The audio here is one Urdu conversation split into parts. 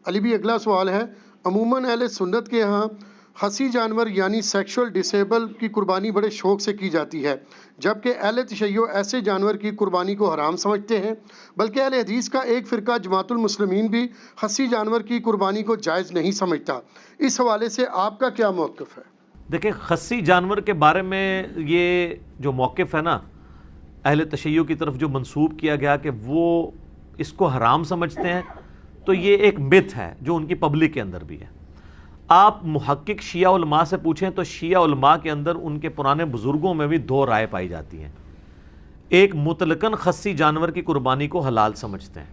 علی بھی اگلا سوال ہے، عموماً اہل سنت کے ہاں خصی جانور یعنی سیکشول ڈسیبل کی قربانی بڑے شوق سے کی جاتی ہے، جبکہ اہل تشیع ایسے جانور کی قربانی کو حرام سمجھتے ہیں، بلکہ اہل حدیث کا ایک فرقہ جماعت المسلمین بھی خصی جانور کی قربانی کو جائز نہیں سمجھتا۔ اس حوالے سے آپ کا کیا موقف ہے؟ دیکھیں، خصی جانور کے بارے میں یہ جو موقف ہے نا اہل تشیع کی طرف جو منسوب کیا گیا کہ وہ اس کو حرام سمجھتے ہیں، تو یہ ایک مت ہے جو ان کی پبلک کے اندر بھی ہے۔ آپ محقق شیعہ علماء سے پوچھیں تو شیعہ علماء کے اندر ان کے پرانے بزرگوں میں بھی دو رائے پائی جاتی ہیں۔ ایک مطلقاً خصی جانور کی قربانی کو حلال سمجھتے ہیں،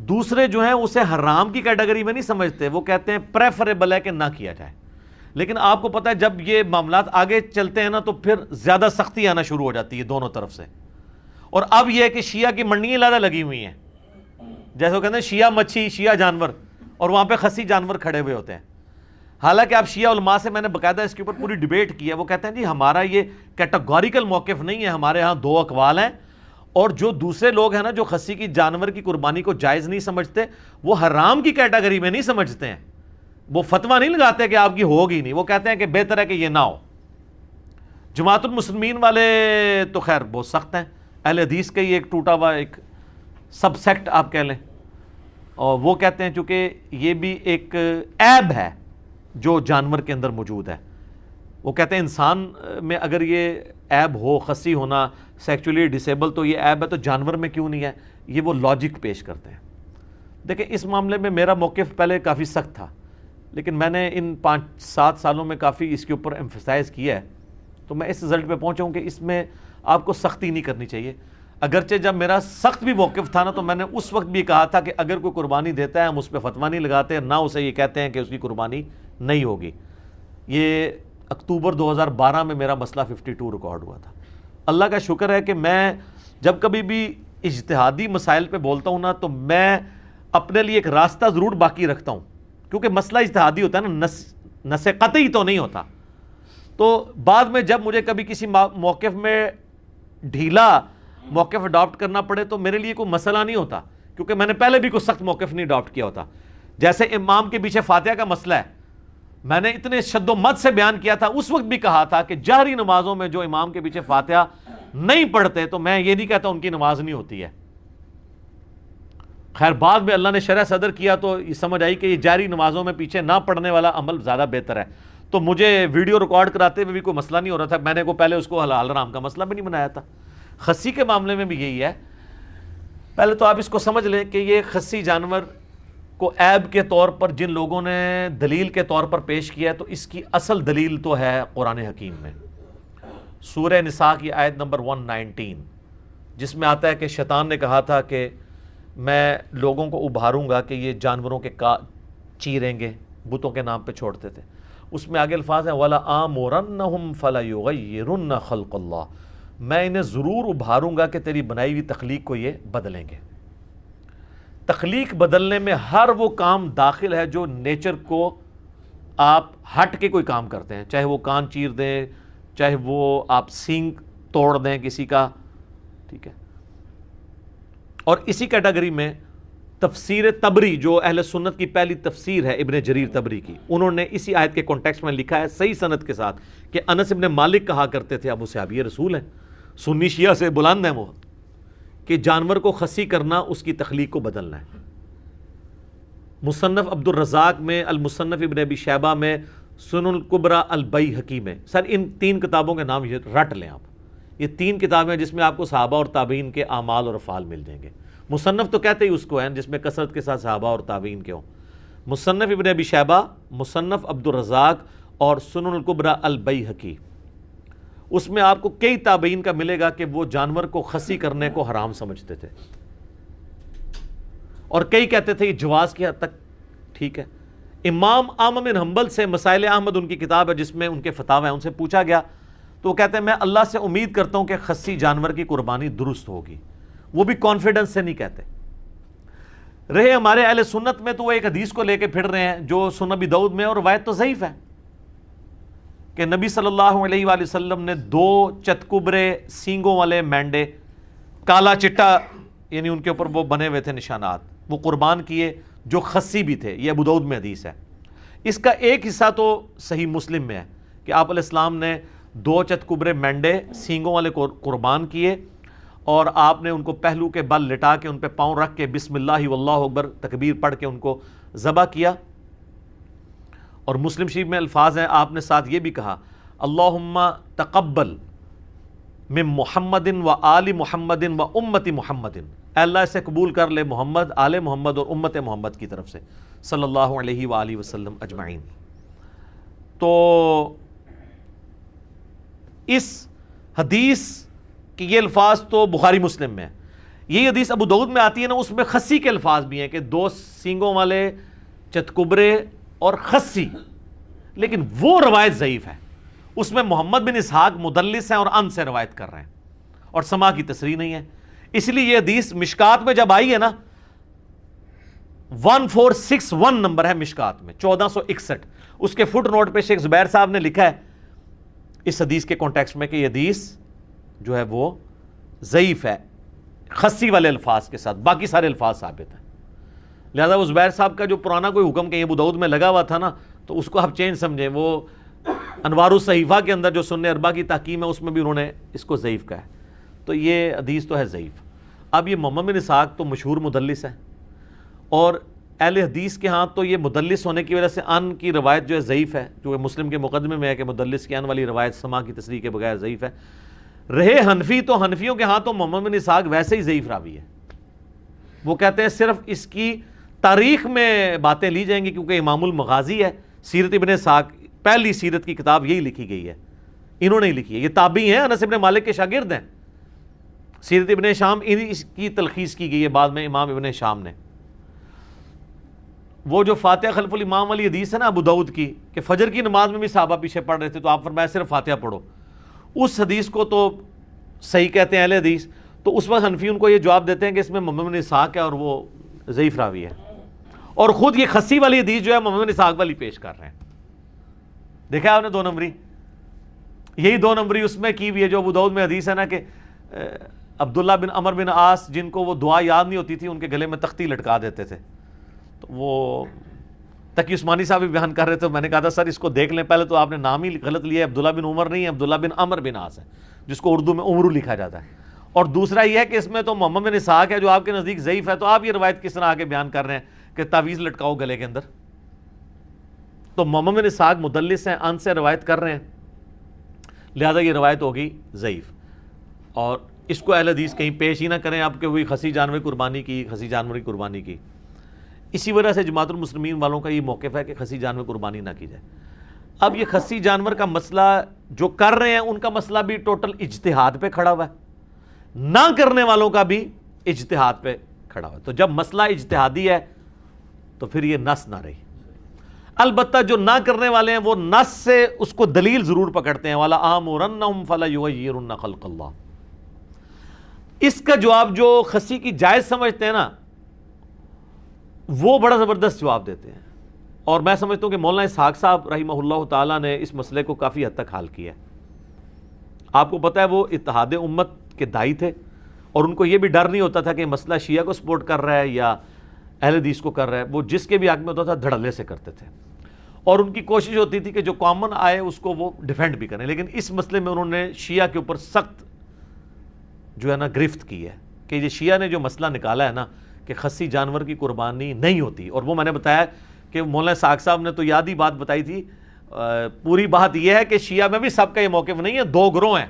دوسرے جو ہیں اسے حرام کی کیٹیگری میں نہیں سمجھتے، وہ کہتے ہیں پریفریبل ہے کہ نہ کیا جائے۔ لیکن آپ کو پتہ ہے جب یہ معاملات آگے چلتے ہیں نا تو پھر زیادہ سختی آنا شروع ہو جاتی ہے دونوں طرف سے، اور اب یہ ہے کہ شیعہ کی منڈیاں زیادہ لگی ہوئی ہیں، جیسے وہ کہتے ہیں شیعہ مچھی شیعہ جانور، اور وہاں پہ خصی جانور کھڑے ہوئے ہوتے ہیں۔ حالانکہ آپ شیعہ علماء سے میں نے باقاعدہ اس کے اوپر پوری ڈیبیٹ کی ہے، وہ کہتے ہیں جی ہمارا یہ کیٹیگوریکل موقف نہیں ہے، ہمارے ہاں دو اقوال ہیں، اور جو دوسرے لوگ ہیں نا جو خصی کی جانور کی قربانی کو جائز نہیں سمجھتے وہ حرام کی کیٹیگری میں نہیں سمجھتے ہیں، وہ فتویٰ نہیں لگاتے کہ آپ کی ہوگی نہیں، وہ کہتے ہیں کہ بہتر ہے کہ یہ نہ ہو۔ جماعت المسلمین والے تو خیر بہت سخت ہیں، اہل حدیث کا ہی ایک ٹوٹا ہوا ایک سب سیکٹ آپ کہہ لیں، اور وہ کہتے ہیں چونکہ یہ بھی ایک عیب ہے جو جانور کے اندر موجود ہے، وہ کہتے ہیں انسان میں اگر یہ عیب ہو خصی ہونا سیکچولی ڈسیبل تو یہ عیب ہے تو جانور میں کیوں نہیں ہے، یہ وہ لاجک پیش کرتے ہیں۔ دیکھیں اس معاملے میں میرا موقف پہلے کافی سخت تھا، لیکن میں نے ان 5-7 سالوں میں کافی اس کے اوپر ایمفسائز کیا ہے، تو میں اس رزلٹ پہ پہنچا ہوں کہ اس میں آپ کو سختی نہیں کرنی چاہیے۔ اگرچہ جب میرا سخت بھی موقف تھا نا تو میں نے اس وقت بھی کہا تھا کہ اگر کوئی قربانی دیتا ہے ہم اس پہ فتویٰ نہیں لگاتے، نہ اسے یہ کہتے ہیں کہ اس کی قربانی نہیں ہوگی۔ یہ اکتوبر 2012 میں میرا مسئلہ 52 ریکارڈ ہوا تھا۔ اللہ کا شکر ہے کہ میں جب کبھی بھی اجتہادی مسائل پہ بولتا ہوں نا تو میں اپنے لیے ایک راستہ ضرور باقی رکھتا ہوں، کیونکہ مسئلہ اجتہادی ہوتا ہے نا، نص قطعی تو نہیں ہوتا۔ تو بعد میں جب مجھے کبھی کسی موقف میں ڈھیلا موقف اڈاپٹ کرنا پڑے تو میرے لیے کوئی مسئلہ نہیں ہوتا، کیونکہ میں نے پہلے بھی کوئی سخت موقف نہیں اڈاپٹ کیا ہوتا۔ جیسے امام کے پیچھے فاتحہ کا مسئلہ ہے، میں نے اتنے شد و مد سے بیان کیا تھا، اس وقت بھی کہا تھا کہ جہری نمازوں میں جو امام کے پیچھے فاتحہ نہیں پڑھتے تو میں یہ نہیں کہتا ان کی نماز نہیں ہوتی ہے۔ خیر بعد میں اللہ نے شرح صدر کیا تو یہ سمجھ آئی کہ یہ جاری نمازوں میں پیچھے نہ پڑھنے والا عمل زیادہ بہتر ہے، تو مجھے ویڈیو ریکارڈ کراتے ہوئے بھی کوئی مسئلہ نہیں ہو رہا تھا، میں نے کو پہلے اس کو حلال حرام کا مسئلہ بھی نہیں بنایا تھا۔ خصی کے معاملے میں بھی یہی ہے، پہلے تو آپ اس کو سمجھ لیں کہ یہ خصی جانور کو عیب کے طور پر جن لوگوں نے دلیل کے طور پر پیش کیا ہے تو اس کی اصل دلیل تو ہے قرآن حکیم میں، سورہ نساء کی آیت نمبر 119، جس میں آتا ہے کہ شیطان نے کہا تھا کہ میں لوگوں کو ابھاروں گا کہ یہ جانوروں کے چیریں گے، بتوں کے نام پہ چھوڑتے تھے۔ اس میں آگے الفاظ ہیں وَلَآمُرَنَّهُمْ فَلَيُغَيِّرُنَّ خَلْقَ اللَّهِ، میں انہیں ضرور ابھاروں گا کہ تیری بنائی ہوئی تخلیق کو یہ بدلیں گے۔ تخلیق بدلنے میں ہر وہ کام داخل ہے جو نیچر کو آپ ہٹ کے کوئی کام کرتے ہیں، چاہے وہ کان چیر دیں، چاہے وہ آپ سینگ توڑ دیں کسی کا، ٹھیک ہے۔ اور اسی کیٹیگری میں تفسیر طبری جو اہل سنت کی پہلی تفسیر ہے ابن جریر طبری کی، انہوں نے اسی آیت کے کانٹیکسٹ میں لکھا ہے صحیح سند کے ساتھ کہ انس ابن مالک کہا کرتے تھے، ابو صحابی رسول ہیں، سنی شیعہ سے بلند ہیں وہ، کہ جانور کو خصی کرنا اس کی تخلیق کو بدلنا ہے۔ مصنف عبد الرزاق میں، المصنف ابن ابی شیبہ میں، سنن الکبریٰ البیہقی میں، سر ان 3 کتابوں کے نام یہ رٹ لیں آپ، یہ 3 کتابیں جس میں آپ کو صحابہ اور تابعین کے اعمال اور افعال مل جائیں گے۔ مصنف تو کہتے ہی اس کو ہیں جس میں کثرت کے ساتھ صحابہ اور تابعین کے ہوں، مصنف ابن ابی شیبہ، مصنف عبد الرزاق اور سنن الکبریٰ البیہقی، اس میں آپ کو کئی تابعین کا ملے گا کہ وہ جانور کو خصی کرنے کو حرام سمجھتے تھے، اور کئی کہتے تھے یہ جواز کی حد تک ٹھیک ہے۔ امام احمد بن حنبل سے مسائل احمد ان کی کتاب ہے جس میں ان کے فتاوی ہیں، ان سے پوچھا گیا تو وہ کہتے ہیں میں اللہ سے امید کرتا ہوں کہ خصی جانور کی قربانی درست ہوگی، وہ بھی کانفیڈنس سے نہیں کہتے۔ رہے ہمارے اہل سنت میں تو وہ ایک حدیث کو لے کے پھر رہے ہیں جو سنن ابی داؤد میں، اور روایت تو ضعیف ہے، کہ نبی صلی اللہ علیہ وآلہ وسلم نے 2 چتکبرے سینگوں والے مینڈے، کالا چٹا یعنی ان کے اوپر وہ بنے ہوئے تھے نشانات، وہ قربان کیے جو خصی بھی تھے. یہ ابو داؤد میں حدیث ہے. اس کا ایک حصہ تو صحیح مسلم میں ہے کہ آپ علیہ السلام نے 2 چتکبرے مینڈے سینگوں والے قربان کیے اور آپ نے ان کو پہلو کے بل لٹا کے ان پہ پاؤں رکھ کے بسم اللہ واللہ اکبر تکبیر پڑھ کے ان کو ذبح کیا. اور مسلم شریف میں الفاظ ہیں, آپ نے ساتھ یہ بھی کہا اللہم تقبل من محمد و آل محمد و امت محمد, اے اللہ اسے قبول کر لے محمد, آل محمد اور امت محمد کی طرف سے صلی اللہ علیہ وآلہ وسلم اجمعین. تو اس حدیث کہ یہ الفاظ تو بخاری مسلم میں ہے. یہی حدیث ابو داؤد میں آتی ہے نا, اس میں خصی کے الفاظ بھی ہیں کہ 2 سینگوں والے چتکبرے اور خصی, لیکن وہ روایت ضعیف ہے. اس میں محمد بن اسحاق مدلس ہیں اور ان سے روایت کر رہے ہیں اور سما کی تصریح نہیں ہے. اس لیے یہ حدیث مشکات میں جب آئی ہے نا, 1461 نمبر ہے مشکات میں 1461, اس کے فٹ نوٹ پہ شیخ زبیر صاحب نے لکھا ہے اس حدیث کے کانٹیکسٹ میں کہ یہ حدیث جو ہے وہ ضعیف ہے خصی والے الفاظ کے ساتھ, باقی سارے الفاظ ثابت ہیں. لہذا وہ زبیر صاحب کا جو پرانا کوئی حکم کہ یہ ابو داؤد میں لگا ہوا تھا نا, تو اس کو آپ چینج سمجھیں. وہ انوار الصحیفہ کے اندر جو سنن اربعہ کی تحکیم ہے اس میں بھی انہوں نے اس کو ضعیف کہا ہے. تو یہ حدیث تو ہے ضعیف. اب یہ محمد بن اسحاق تو مشہور مدلس ہے, اور اہل حدیث کے ہاں تو یہ مدلس ہونے کی وجہ سے ان کی روایت جو ہے ضعیف ہے, جو مسلم کے مقدمے میں ہے کہ مدلس کی ان والی روایت سما کی تصریح کے بغیر ضعیف ہے. رہے حنفی, تو حنفیوں کے ہاں تو محمد بن اسحاق ویسے ہی ضعیف راوی ہے. وہ کہتے ہیں صرف اس کی تاریخ میں باتیں لی جائیں گی کیونکہ امام المغازی ہے. سیرت ابن اسحاق پہلی سیرت کی کتاب یہی لکھی گئی ہے, انہوں نے ہی لکھی ہے. یہ تابعی ہیں, انس ابن مالک کے شاگرد ہیں. سیرت ابن شام اس کی تلخیص کی گئی ہے بعد میں امام ابن شام نے. وہ جو فاتحہ خلف الامام والی حدیث ہے نا ابو داؤد کی کہ فجر کی نماز میں بھی صحابہ پیچھے پڑھ رہے تھے تو آپ فرمایا صرف فاتحہ پڑھو, اس حدیث کو تو صحیح کہتے ہیں اہل حدیث. تو اس وقت حنفی ان کو یہ جواب دیتے ہیں کہ اس میں محمد بن اسحاق ہے اور وہ ضعیف راوی ہے, اور خود یہ خصی والی حدیث جو ہے محمد بن اسحاق والی پیش کر رہے ہیں. دیکھا آپ نے 2 نمبری, یہی 2 نمبری اس میں کی بھی ہے جو ابو داؤد میں حدیث ہے نا کہ عبداللہ بن عمر بن عاص جن کو وہ دعا یاد نہیں ہوتی تھی ان کے گلے میں تختی لٹکا دیتے تھے. تو وہ تقی عثمانی صاحب بھی بیان کر رہے تھے, میں نے کہا تھا سر اس کو دیکھ لیں, پہلے تو آپ نے نام ہی غلط لیا ہے, عبداللہ بن عمر نہیں ہے, عبداللہ بن عمر بن عاص ہے جس کو اردو میں عمرو لکھا جاتا ہے. اور دوسرا یہ ہے کہ اس میں تو محمد بن اسحاق ہے جو آپ کے نزدیک ضعیف ہے, تو آپ یہ روایت کس طرح آگے بیان کر رہے ہیں کہ تعویذ لٹکاؤ گلے کے اندر. تو محمد بن اسحاق مدلس ہیں, ان سے روایت کر رہے ہیں, لہذا یہ روایت ہوگی ضعیف. اور اس کو اہل حدیث کہیں پیش ہی نہ کریں آپ کہ وہی خصی جانور قربانی کی, خصی جانور کی قربانی کی. اسی وجہ سے جماعت المسلمین والوں کا یہ موقف ہے کہ خصی جانور قربانی نہ کی جائے. اب یہ خصی جانور کا مسئلہ جو کر رہے ہیں ان کا مسئلہ بھی ٹوٹل اجتہاد پہ کھڑا ہوا ہے, نہ کرنے والوں کا بھی اجتہاد پہ کھڑا ہوا ہے. تو جب مسئلہ اجتہادی ہے تو پھر یہ نص نہ رہی. البتہ جو نہ کرنے والے ہیں وہ نص سے اس کو دلیل ضرور پکڑتے ہیں, والا آمرنہم فلا یغیرن خلق اللہ. اس کا جواب جو خصی کی جائز سمجھتے ہیں نا وہ بڑا زبردست جواب دیتے ہیں, اور میں سمجھتا ہوں کہ مولانا اسحاق صاحب رحمہ اللہ تعالیٰ نے اس مسئلے کو کافی حد تک حل کیا ہے. آپ کو پتہ ہے وہ اتحاد امت کے دائی تھے, اور ان کو یہ بھی ڈر نہیں ہوتا تھا کہ مسئلہ شیعہ کو سپورٹ کر رہا ہے یا اہل حدیث کو کر رہا ہے, وہ جس کے بھی حق میں ہوتا تھا دھڑلے سے کرتے تھے, اور ان کی کوشش ہوتی تھی کہ جو کامن آئے اس کو وہ ڈیفینڈ بھی کریں. لیکن اس مسئلے میں انہوں نے شیعہ کے اوپر سخت جو ہے نا گرفت کی ہے کہ یہ شیعہ نے جو مسئلہ نکالا ہے نا کہ خصی جانور کی قربانی نہیں ہوتی. اور وہ میں نے بتایا کہ مولانا اسحاق صاحب نے تو یاد ہی بات بتائی تھی, پوری بات یہ ہے کہ شیعہ میں بھی سب کا یہ موقف نہیں ہے, 2 گروہ ہیں.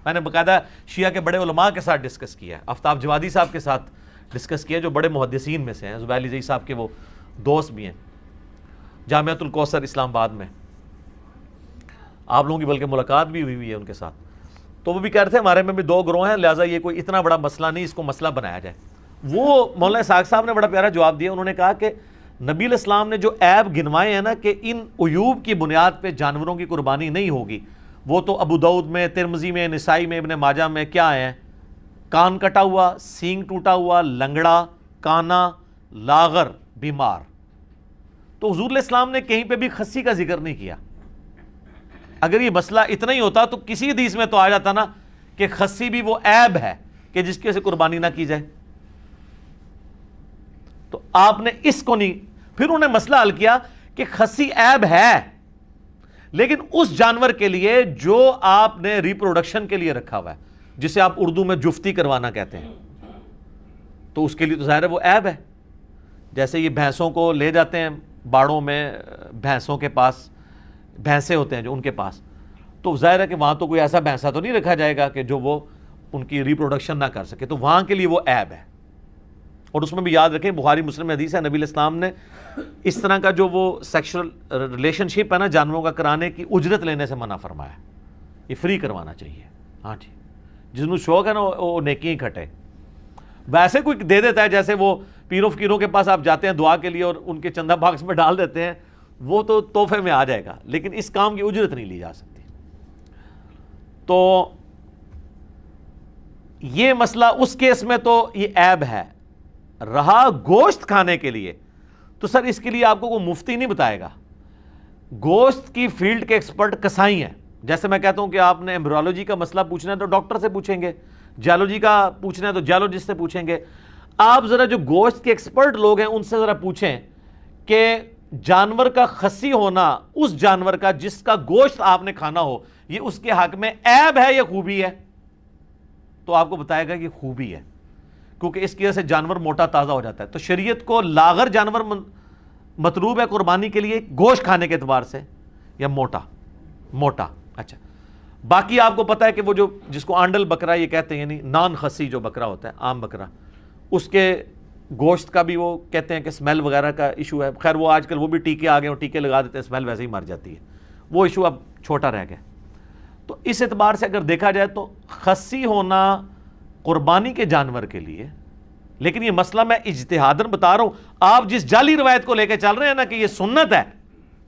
میں نے باقاعدہ شیعہ کے بڑے علماء کے ساتھ ڈسکس کیا ہے, آفتاب جوادی صاحب کے ساتھ ڈسکس کیا جو بڑے محدثین میں سے ہیں, زبیر علی زئی صاحب کے وہ دوست بھی ہیں, جامعۃ الکوثر اسلام آباد میں آپ لوگوں کی بلکہ ملاقات بھی ہوئی ہے ان کے ساتھ. تو وہ بھی کہہ رہے تھے ہمارے میں بھی 2 گروہ ہیں, لہٰذا یہ کوئی اتنا بڑا مسئلہ نہیں, اس کو مسئلہ بنایا جائے. وہ مولانا اسحاق صاحب نے بڑا پیارا جواب دیا. انہوں نے کہا کہ نبی علیہ السلام نے جو عیب گنوائے ہیں نا کہ ان عیوب کی بنیاد پہ جانوروں کی قربانی نہیں ہوگی, وہ تو ابو داؤد میں, ترمذی میں, نسائی میں, ابن ماجہ میں کیا ہیں؟ کان کٹا ہوا, سینگ ٹوٹا ہوا, لنگڑا, کانا, لاغر, بیمار. تو حضور علیہ السلام نے کہیں پہ بھی خصی کا ذکر نہیں کیا. اگر یہ مسئلہ اتنا ہی ہوتا تو کسی حدیث میں تو آ جاتا نا کہ خصی بھی وہ عیب ہے کہ جس کی وجہ سے قربانی نہ کی جائے. تو آپ نے اس کو نہیں. پھر انہوں نے مسئلہ حل کیا کہ خسی عیب ہے لیکن اس جانور کے لیے جو آپ نے ریپروڈکشن کے لیے رکھا ہوا ہے, جسے آپ اردو میں جفتی کروانا کہتے ہیں, تو اس کے لیے تو ظاہر ہے وہ عیب ہے. جیسے یہ بھینسوں کو لے جاتے ہیں باڑوں میں, بھینسوں کے پاس بھینسیں ہوتے ہیں جو ان کے پاس, تو ظاہر ہے کہ وہاں تو کوئی ایسا بھینسا تو نہیں رکھا جائے گا کہ جو وہ ان کی ریپروڈکشن نہ کر سکے, تو وہاں کے لیے وہ عیب ہے. اور اس میں بھی یاد رکھیں بخاری مسلم میں حدیث ہے, نبی علیہ السلام نے اس طرح کا جو وہ سیکشل ریلیشن شپ ہے نا جانوروں کا کرانے کی اجرت لینے سے منع فرمایا, یہ فری کروانا چاہیے. ہاں جی, جس میں شوق ہے نا وہ نیکی ہی کھٹے. ویسے کوئی دے دیتا ہے, جیسے وہ پیروں فقیروں کے پاس آپ جاتے ہیں دعا کے لیے اور ان کے چندہ باکس میں ڈال دیتے ہیں, وہ تو تحفے میں آ جائے گا, لیکن اس کام کی اجرت نہیں لی جا سکتی. تو یہ مسئلہ اس کیس میں تو یہ عیب ہے. رہا گوشت کھانے کے لیے, تو سر اس کے لیے آپ کو کوئی مفتی نہیں بتائے گا. گوشت کی فیلڈ کے ایکسپرٹ کسائی ہیں. جیسے میں کہتا ہوں کہ آپ نے ایمبریولوجی کا مسئلہ پوچھنا ہے تو ڈاکٹر سے پوچھیں گے, جیولوجی کا پوچھنا ہے تو جیولوجسٹ سے پوچھیں گے. آپ ذرا جو گوشت کے ایکسپرٹ لوگ ہیں ان سے ذرا پوچھیں کہ جانور کا خصی ہونا, اس جانور کا جس کا گوشت آپ نے کھانا ہو, یہ اس کے حق میں عیب ہے یا خوبی ہے؟ تو آپ کو بتائے گا کہ خوبی ہے, کیونکہ اس کی وجہ سے جانور موٹا تازہ ہو جاتا ہے. تو شریعت کو لاغر جانور مطلوب ہے قربانی کے لیے گوشت کھانے کے اعتبار سے, یا موٹا. اچھا, باقی آپ کو پتا ہے کہ وہ جو جس کو آنڈل بکرا یہ کہتے ہیں, یعنی نان خسی جو بکرا ہوتا ہے, عام بکرا, اس کے گوشت کا بھی وہ کہتے ہیں کہ اسمیل وغیرہ کا ایشو ہے. خیر وہ آج کل وہ بھی ٹیکے آ گئے اور ٹیکے لگا دیتے ہیں, اسمیل ویسے ہی مر جاتی ہے, وہ ایشو اب چھوٹا رہ گیا. تو اس اعتبار سے اگر دیکھا جائے تو خسی ہونا قربانی کے جانور کے لیے, لیکن یہ مسئلہ میں اجتہاداً بتا رہا ہوں. آپ جس جعلی روایت کو لے کے چل رہے ہیں نا کہ یہ سنت ہے,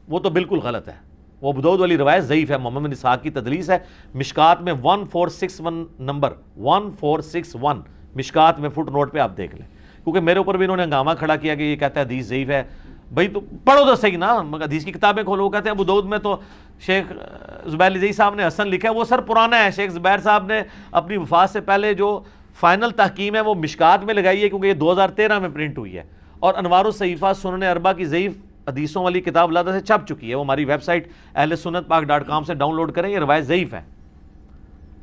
وہ تو بالکل غلط ہے. وہ ابو داؤد والی روایت ضعیف ہے, محمد بن اسحاق کی تدلیس ہے. مشکات میں 1461 نمبر 1461 مشکات میں فٹ نوٹ پہ آپ دیکھ لیں, کیونکہ میرے اوپر بھی انہوں نے ہنگامہ کھڑا کیا کہ یہ کہتا ہے حدیث ضعیف ہے. بھائی تو پڑھو تو صحیح نا, حدیث کی کتابیں کھولو. وہ کہتے ہیں ابو داؤد میں تو شیخ زبیر علی صاحب نے حسن لکھا ہے, وہ سر پرانا ہے. شیخ زبیر صاحب نے اپنی وفات سے پہلے جو فائنل تحکیم ہے وہ مشکات میں لگائی ہے, کیونکہ یہ 2013 میں پرنٹ ہوئی ہے, اور انوار الصحیفہ سنن اربع کی ضعیف حدیثوں والی کتاب لادہ سے چھپ چکی ہے. وہ ہماری ویب سائٹ ahlsunnatpak.com سے ڈاؤن لوڈ کریں, یہ روایت ضعیف ہے.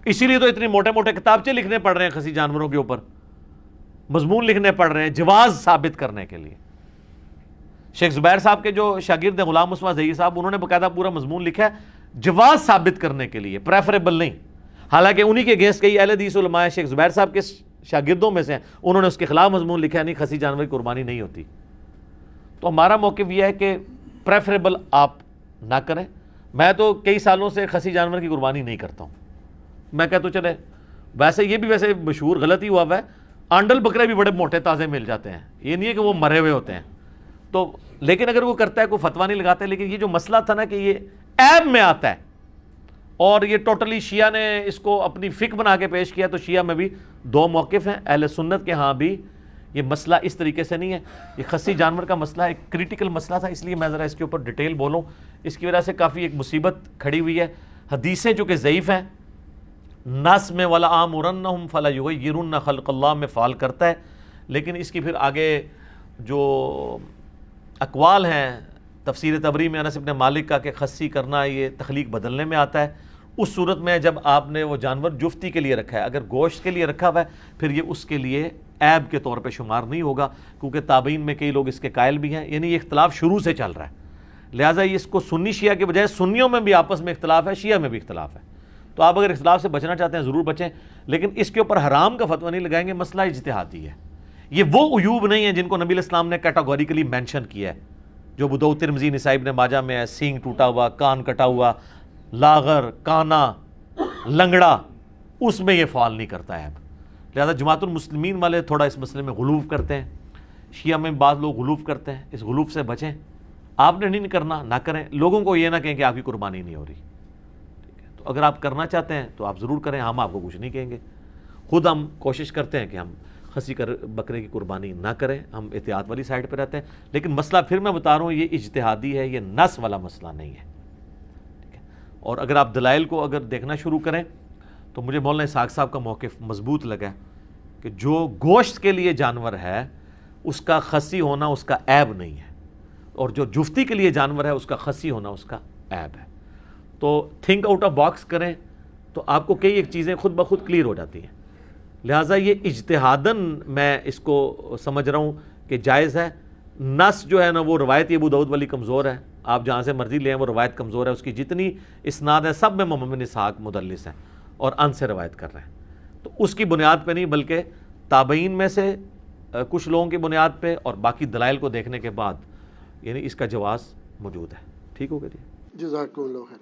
اسی لیے تو اتنے موٹے موٹے کتابچے لکھنے پڑ رہے ہیں خسی جانوروں کے اوپر, مضمون لکھنے پڑ رہے ہیں جواز ثابت کرنے کے لیے. شیخ زبیر صاحب کے جو شاگرد ہیں غلام مصطفیٰ ظہیر صاحب, انہوں نے باقاعدہ پورا مضمون لکھا ہے جواز ثابت کرنے کے لیے, پریفریبل نہیں. حالانکہ انہی کے اگینسٹ کئی اہل حدیث علماء شیخ زبیر صاحب کے شاگردوں میں سے ہیں, انہوں نے اس کے خلاف مضمون لکھا ہے, نہیں خسی جانور کی قربانی نہیں ہوتی. تو ہمارا موقف یہ ہے کہ پریفریبل آپ نہ کریں. میں تو کئی سالوں سے خسی جانور کی قربانی نہیں کرتا ہوں. میں کہتا ہوں چلے, ویسے یہ بھی ویسے مشہور غلطی ہوا ہے, آنڈل بکرے بھی بڑے موٹے تازے مل جاتے ہیں, یہ نہیں ہے کہ وہ مرے ہوئے ہوتے ہیں. تو لیکن اگر وہ کرتا ہے کوئی فتویٰ نہیں لگاتے. لیکن یہ جو مسئلہ تھا نا کہ یہ عیب میں آتا ہے, اور یہ ٹوٹلی شیعہ نے اس کو اپنی فقہ بنا کے پیش کیا, تو شیعہ میں بھی دو موقف ہیں. اہل سنت کے ہاں بھی یہ مسئلہ اس طریقے سے نہیں ہے. یہ خسی جانور کا مسئلہ ایک کریٹیکل مسئلہ تھا, اس لیے میں ذرا اس کے اوپر ڈیٹیل بولوں. اس کی وجہ سے کافی ایک مصیبت کھڑی ہوئی ہے. حدیثیں جو کہ ضعیف ہیں, نس میں ولا آمرنہم فلا یغیرن خلق اللہ میں فعال کرتا ہے, لیکن اس کی پھر آگے جو اقوال ہیں تفسیر طبری میں انس ابن مالک کا کہ خسی کرنا یہ تخلیق بدلنے میں آتا ہے. اس صورت میں جب آپ نے وہ جانور جفتی کے لیے رکھا ہے, اگر گوشت کے لیے رکھا ہوا ہے, پھر یہ اس کے لیے عیب کے طور پہ شمار نہیں ہوگا, کیونکہ تابعین میں کئی لوگ اس کے قائل بھی ہیں. یعنی یہ اختلاف شروع سے چل رہا ہے, لہٰذا یہ اس کو سنی شیعہ کے بجائے سنیوں میں بھی آپس میں اختلاف ہے, شیعہ میں بھی اختلاف ہے. تو آپ اگر اختلاف سے بچنا چاہتے ہیں ضرور بچیں, لیکن اس کے اوپر حرام کا فتویٰ نہیں لگائیں گے. مسئلہ اجتہادی ہے. یہ وہ عیوب نہیں ہیں جن کو نبی علیہ السلام نے کیٹاگوریکلی مینشن کیا ہے, جو ابو داؤد ترمذی نسائی ابن ماجہ میں ہے, سینگ ٹوٹا ہوا, کان کٹا ہوا, لاغر, کانا, لنگڑا, اس میں یہ فعال نہیں کرتا ہے. لہذا جماعت المسلمین والے تھوڑا اس مسئلے میں غلوف کرتے ہیں, شیعہ میں بعض لوگ غلوف کرتے ہیں. اس غلوف سے بچیں. آپ نے نہیں کرنا, نہ کریں. لوگوں کو یہ نہ کہیں کہ آپ کی قربانی نہیں ہو رہی. ٹھیک ہے, تو اگر آپ کرنا چاہتے ہیں تو آپ ضرور کریں, ہم آپ کو کچھ نہیں کہیں گے. خود ہم کوشش کرتے ہیں کہ ہم خسی بکرے کی قربانی نہ کریں, ہم احتیاط والی سائڈ پہ رہتے ہیں. لیکن مسئلہ پھر میں بتا رہا ہوں یہ اجتہادی ہے, یہ نص والا مسئلہ نہیں ہے. ٹھیک ہے, اور اگر آپ دلائل کو اگر دیکھنا شروع کریں تو مجھے مولانا اسحاق صاحب کا موقف مضبوط لگا کہ جو گوشت کے لیے جانور ہے اس کا خصی ہونا اس کا عیب نہیں ہے، اور جو جفتی کے لیے جانور ہے اس کا خصی ہونا اس کا عیب ہے۔ تو تھنک آؤٹ آف باکس کریں تو آپ کو کئی ایک چیزیں خود بخود کلیئر ہو جاتی ہیں۔ لہٰذا یہ اجتہاداً میں اس کو سمجھ رہا ہوں کہ جائز ہے۔ نص جو ہے نا وہ روایت ابو داؤد والی کمزور ہے، آپ جہاں سے مرضی لیں وہ روایت کمزور ہے، اس کی جتنی اسناد ہے سب میں محمد بن اسحاق مدلس ہیں اور ان سے روایت کر رہے ہیں، تو اس کی بنیاد پہ نہیں بلکہ تابعین میں سے کچھ لوگوں کی بنیاد پہ اور باقی دلائل کو دیکھنے کے بعد یعنی اس کا جواز موجود ہے۔ ٹھیک ہو گیا جی؟ جزاکم اللہ خیر۔